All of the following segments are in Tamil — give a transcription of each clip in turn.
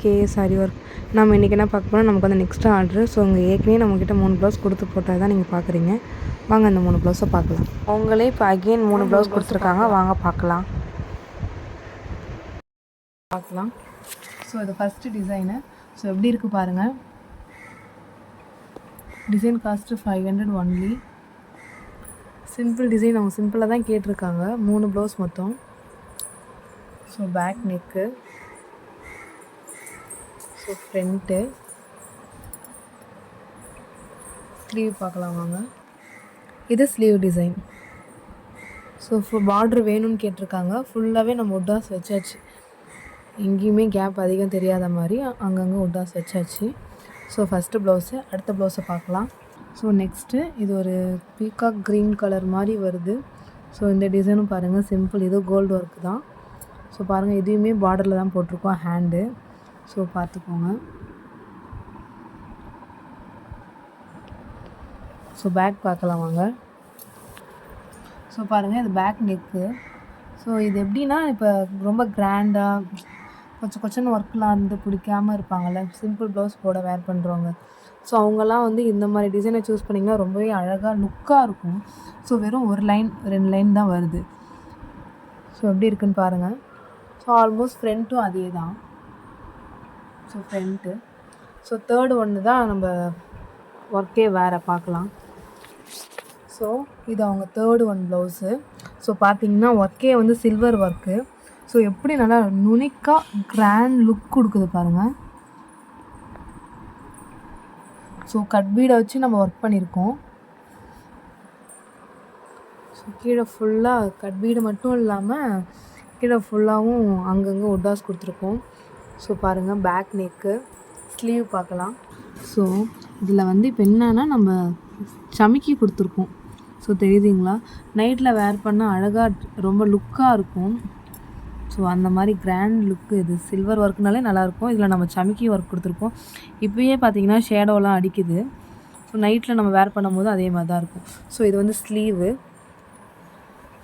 KS sorry work. நம்ம இன்றைக்கி என்ன பார்க்க போனால் நமக்கு வந்து நெக்ஸ்ட் ஆர்டர். ஸோ இங்கே ஏற்கனவே நம்மக்கிட்ட 3 ப்ளவுஸ் கொடுத்து போட்டது தான் நீங்கள் பார்க்குறீங்க. வாங்க அந்த 3 ப்ளவுஸை பார்க்கலாம். அவங்களே இப்போ அகெயின் 3 ப்ளவுஸ் கொடுத்துருக்காங்க. வாங்க பார்க்கலாம். ஸோ இது ஃபஸ்ட்டு டிசைனு. ஸோ எப்படி இருக்குது பாருங்கள். Design cost 500 only. Simple design, அவங்க சிம்பிளாக தான் கேட்டிருக்காங்க. 3 ப்ளவுஸ் மொத்தம். So back neck, so front, sleeve பார்க்கலாம் வாங்க. இது ஸ்லீவ் டிசைன். ஸோ பார்ட்ரு வேணும்னு கேட்டிருக்காங்க. ஃபுல்லாகவே நம்ம உட்டாஸ் வச்சாச்சு. எங்கேயுமே கேப் அதிகம் தெரியாத மாதிரி அங்கங்கே உட்டாஸ் வச்சாச்சு. So first blouse. அடுத்த ப்ளவுஸை பார்க்கலாம். ஸோ நெக்ஸ்ட்டு இது ஒரு பீகாக் க்ரீன் கலர் மாதிரி வருது. ஸோ இந்த டிசைனும் பாருங்கள் சிம்பிள். இது கோல்டு ஒர்க்கு தான். ஸோ பாருங்கள் இதுவுமே பார்டரில் தான் போட்டிருக்கோம் ஹேண்டு. ஸோ பார்த்துக்கோங்க. ஸோ பேக் பார்க்கலாம் வாங்க. ஸோ பாருங்கள் இது பேக் நெக்கு. ஸோ இது எப்படின்னா இப்போ ரொம்ப கிராண்டாக கொஞ்சம் ஒர்க்லாம் வந்து பிடிக்காமல் இருப்பாங்கள்ல, சிம்பிள் ப்ளவுஸ் போட வேர் பண்ணுறவங்க. ஸோ அவங்கெல்லாம் வந்து இந்த மாதிரி டிசைனை சூஸ் பண்ணிங்கன்னா ரொம்பவே அழகாக லுக்காக இருக்கும். ஸோ வெறும் 1 லைன் 2 லைன் தான் வருது. ஸோ எப்படி இருக்குன்னு பாருங்கள். ஸோ ஆல்மோஸ்ட் ஃப்ரண்ட்டும் அதே தான். So front. ஸோ தேர்டு ஒன்று தான் நம்ம ஒர்க்கே வேறு பார்க்கலாம். ஸோ இது அவங்க தேர்டு ஒன் ப்ளவுஸு. ஸோ பார்த்திங்கன்னா ஒர்க்கே வந்து சில்வர் ஒர்க்கு. ஸோ எப்படி நல்லா நுனிக்காக கிராண்ட் லுக் கொடுக்குது பாருங்கள். ஸோ கட் பீடை வச்சு நம்ம ஒர்க் பண்ணியிருக்கோம். ஸோ கீழே ஃபுல்லாக கட் பீடு மட்டும் இல்லாமல் கீழே ஃபுல்லாகவும் அங்கங்கே உட்டாஸ் கொடுத்துருக்கோம். ஸோ பாருங்கள் பேக் நெக்கு, ஸ்லீவ் பார்க்கலாம். ஸோ இதில் வந்து இப்போ என்னன்னா நம்ம சமிக்கி கொடுத்துருக்கோம். ஸோ தெரியுதுங்களா, நைட்டில் வேர் பண்ணால் அழகாக ரொம்ப லுக்காக இருக்கும். ஸோ அந்த மாதிரி கிராண்ட் லுக்கு. இது சில்வர் ஒர்க்குனாலே நல்லாயிருக்கும். இதில் நம்ம சமிக்கி ஒர்க் கொடுத்துருக்கோம். இப்போயே பார்த்தீங்கன்னா ஷேடோலாம் அடிக்குது. ஸோ நைட்டில் நம்ம வேர் பண்ணும் போது அதே மாதிரி தான் இருக்கும். ஸோ இது வந்து ஸ்லீவு.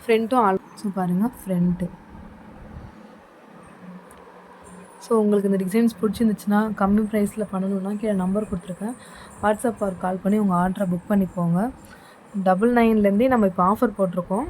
ஃப்ரண்ட்டும் ஸோ பாருங்கள் ஃப்ரண்ட்டு. ஸோ உங்களுக்கு இந்த டிசைன்ஸ் பிடிச்சிருந்துச்சுன்னா கம்மி ப்ரைஸில் பண்ணணுன்னா கீழே நம்பர் கொடுத்துருக்கேன். வாட்ஸ்அப் கால் பண்ணி உங்கள் ஆர்டரை புக் பண்ணிக்கோங்க. 99லேருந்தே நம்ம இப்போ ஆஃபர் போட்டிருக்கோம்.